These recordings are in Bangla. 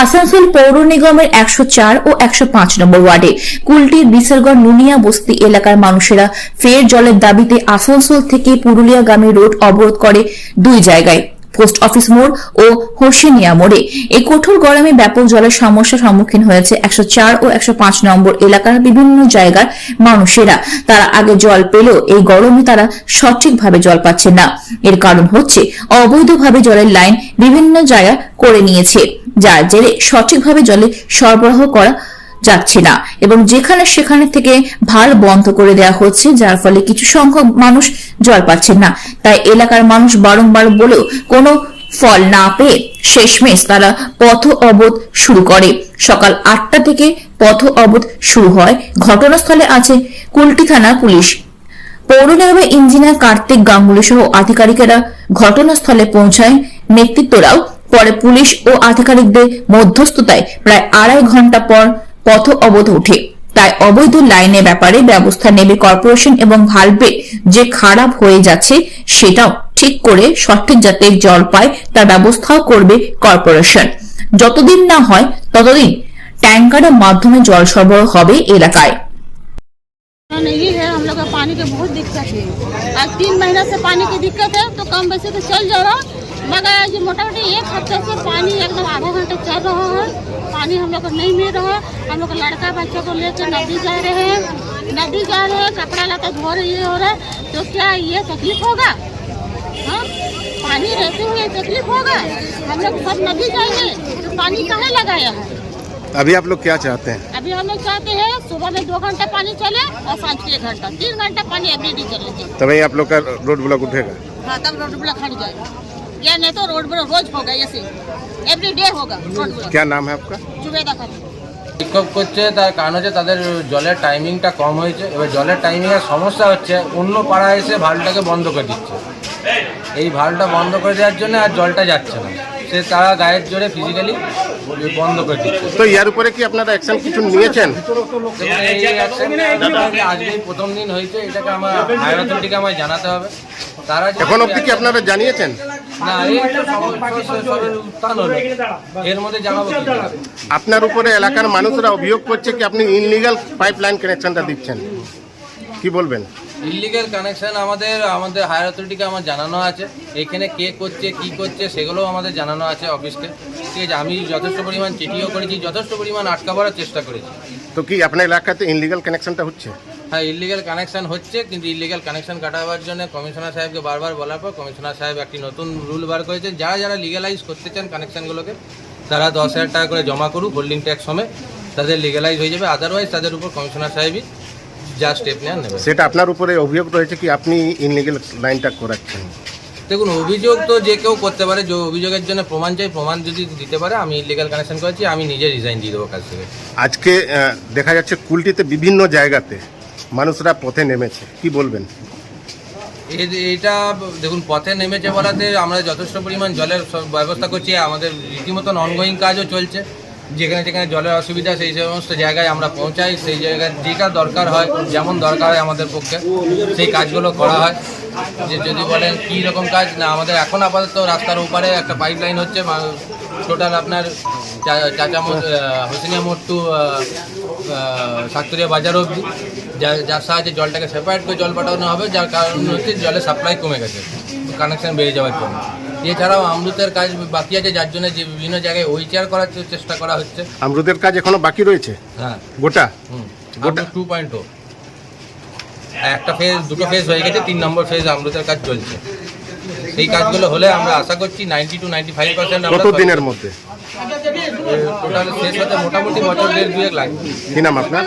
আসানসোল পৌর নিগমের 104 ও 105 নম্বর ওয়ার্ডে কুলটির বিসেলগড় নুনিয়া বস্তি এলাকার মানুষেরা ফের জলের দাবিতে আসানসোল থেকে পুরুলিয়াগামী রোড অবরোধ করে দুই জায়গায়, পোস্ট অফিস মোড় ও হোসেনিয়া মোড়ে। এই কঠোর গরমে ব্যাপক জলের সমস্যার সম্মুখীন হয়েছে 104 ও 105 নম্বর এলাকার বিভিন্ন জায়গার মানুষেরা। তারা আগে জল পেলেও এই গরমে তারা সঠিকভাবে জল পাচ্ছে না। এর কারণ হচ্ছে অবৈধভাবে জলের লাইন বিভিন্ন জায়গা করে নিয়েছে, যার জেরে সঠিকভাবে জলে সরবরাহ করা যাচ্ছে না এবং যেখানে সেখানে থেকে ভাল বন্ধ করে দেওয়া হচ্ছে, যার ফলে কিছু সংখ্যক মানুষ জল পাচ্ছেন না। তাই এলাকার মানুষ বারংবার বলেও কোনো ফল না পেয়ে শেষমেশ তারা পথ অবরোধ শুরু করে। সকাল 8টা থেকে পথ অবরোধ শুরু হয়। ঘটনাস্থলে আছে কুলটি থানা পুলিশ, পৌর নিগমের ইঞ্জিনিয়ার কার্তিক গাঙ্গুলি সহ আধিকারিকেরা ঘটনাস্থলে পৌঁছায়। নেতৃত্বরাও পরে পুলিশ ও আধিকারিকদের মধ্যস্থতায় প্রায় 2.5 ঘন্টা পর পথ অবরোধ ওঠে। তাই অবৈধ লাইনের ব্যাপারে ব্যবস্থা নেবে কর্পোরেশন এবং ভালভে যে খারাপ হয়ে যাচ্ছে সেটাও ঠিক করে সঠিক যাতে জল পায় তার ব্যবস্থাও করবে কর্পোরেশন। যতদিন না হয় ততদিন ট্যাঙ্কারের মাধ্যমে জল সরবরাহ হবে এলাকায়। नहीं है, हम लोग को पानी की बहुत दिक्कत है। आज 3 महीना से पानी की दिक्कत है, तो कम वैसे तो चल जा रहा, मगर आज मोटा-मोटी 1 हफ्ते से पानी एकदम आधा घंटा चल रहा है। पानी हम लोग को नहीं मिल रहा। हम लोग लड़का बच्चा को लेकर नदी जा रहे हैं, कपड़ा लता धो रही हो रहा है, तो क्या ये तकलीफ होगा? हाँ, पानी रहते हुए तकलीफ होगा? हम लोग सब नदी जाएंगे तो पानी कहाँ लगाया है? अभी आप लोग क्या चाहते हैं? अभी हम लोग चाहते हैं सुबह में 2 घंटा पानी चले और सांझ के 1 घंटा, 3 घंटा पानी एवरीडे चले। तभी आप लोग का रोड ब्लॉक उठेगा? हाँ, तब रोड ब्लॉक हट जाएगा, या नहीं तो रोड ब्लॉक रोज होगा, ऐसे एवरीडे होगा रोड ब्लॉक। क्या नाम है आपका? जुबेदा खान। বিক্ষোভ করছে, তার কারণ হচ্ছে তাদের জলের টাইমিংটা কম হয়েছে। এবার জলের টাইমিংয়ের সমস্যা হচ্ছে অন্য পাড়ায় এসে ভালটাকে বন্ধ করে দিচ্ছে। এই ভালটা বন্ধ করে দেওয়ার জন্য আর জলটা যাচ্ছে না, সে তারা গায়ের জোরে ফিজিক্যালি বন্ধ করে দিচ্ছে। তো ইয়ার উপরে কি আপনারা অ্যাকশন কিছু নিয়েছেন? আজকেই প্রথম দিন হয়েছে, এটাকে আমার হায়ার অথরিটিকে আমায় জানাতে হবে। তারা এখন অবধি কি আপনারা জানিয়েছেন? না, এই উত্থান হলো, এর মধ্যে জানাবো কি করে? আপনার উপরে এলাকার মানুষরা অভিযোগ করছে কি আপনি ইনলিগাল পাইপলাইন কানেকশনটা দিচ্ছেন, কি বলবেন? ইলিগাল কানেকশন আমাদের হায়ার অথরিটিকে আমার জানানো আছে। এখানে কে করছে কি করছে সেগুলোও আমাদের জানানো আছে অফিসকে। ঠিক আছে, আমি যথেষ্ট পরিমাণ চিঠিও করেছি, যথেষ্ট পরিমাণ আটকাবার চেষ্টা করেছি। তো কি আপনার এলাকাতে ইনলিগাল কানেকশনটা হচ্ছে? হ্যাঁ, ইলিগাল কানেকশন হচ্ছে, কিন্তু ইলিগাল কানেকশন কাটাবার জন্য কমিশনার সাহেবকে বারবার বলার পর কমিশনার সাহেব একটি নতুন রুল বার করেছেন। যারা লিগালাইজ করতে চান কানেকশনগুলোকে, তারা 10,000 টাকা করে জমা করুক হোল্ডিং ট্যাক্স সমেত, তাদের লিগালাইজ হয়ে যাবে। আদারওয়াইজ তাদের উপর কমিশনার সাহেবই যা স্টেপ নেবে। সেটা আপনার উপরে অভিযোগ রয়েছে কি আপনি ইনলিগাল লাইনটা করাচ্ছেন? দেখুন, অভিযোগ তো যে কেউ করতে পারে, যে অভিযোগের জন্য প্রমাণ চাই, প্রমাণ যদি দিতে পারে আমি ইলিগাল কানেকশন করেছি, আমি নিজে রিজাইন দিয়ে দেবো কাজ থেকে। আজকে দেখা যাচ্ছে কুলটিতে বিভিন্ন জায়গাতে মানুষরা পথে নেমেছে, কি বলবেন? এটা দেখুন, পথে নেমেছে বলাতে আমরা যথেষ্ট পরিমাণ জলের ব্যবস্থা করছি। আমাদের রীতিমতন অনগোয়িং কাজও চলছে। যেখানে যেখানে জলের অসুবিধা সেই সমস্ত জায়গায় আমরা পৌঁছাই, সেই জায়গায় যে কাজ দরকার হয়, যেমন দরকার হয় আমাদের পক্ষে সেই কাজগুলো করা হয়। যে যদি বলেন কী রকম কাজ, না আমাদের এখন আপাতত রাস্তার উপরে একটা পাইপ লাইন হচ্ছে টোটাল আপনার হোসেনিয়া মোড় টু সাতরিয়া বাজার অবধি, যার সাহায্যে জলটাকে সেপারেট করে জল পাঠানো হবে, যার কারণ হচ্ছে জলের সাপ্লাই কমে গেছে কানেকশন বেড়ে যাওয়ার জন্য। এছাড়াও আমরুতের কাজ বাকি আছে, যার জন্য যে বিভিন্ন জায়গায় ওইচার করার চেষ্টা করা হচ্ছে। আমরুতের কাজ এখনো বাকি রয়েছে? হ্যাঁ, গোটা 2.0 একটা ফেজ, 2টো ফেজ হয়ে গেছে, 3 নম্বর ফেজ আমরুতের কাজ চলছে। সেই কাজগুলো হলে আমরা আশা করছি 90 to 95% কত দিনের মধ্যে টোটাল শেষ হতে মোটামুটি বছর 1.5-2 লাগবে। কি নাম আপনার?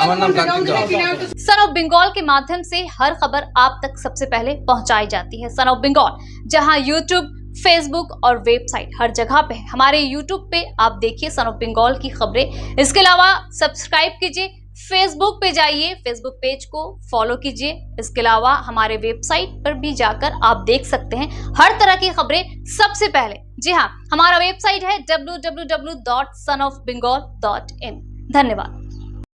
আমার নাম কার্তিক গাঙ্গুলি। सन ऑफ बंगाल के माध्यम से हर खबर आप तक सबसे पहले पहुंचाई जाती है। सन ऑफ बंगाल, जहां यूट्यूब, फेसबुक और वेबसाइट हर जगह पे है। हमारे यूट्यूब पे आप देखिए सन ऑफ बंगाल की खबरें। इसके अलावा सब्सक्राइब कीजिए, फेसबुक पे जाइए, फेसबुक पेज को फॉलो कीजिए। इसके अलावा हमारे वेबसाइट पर भी जाकर आप देख सकते हैं हर तरह की खबरें सबसे पहले। जी हाँ, हमारा वेबसाइट है www.sonofbengal.in। धन्यवाद।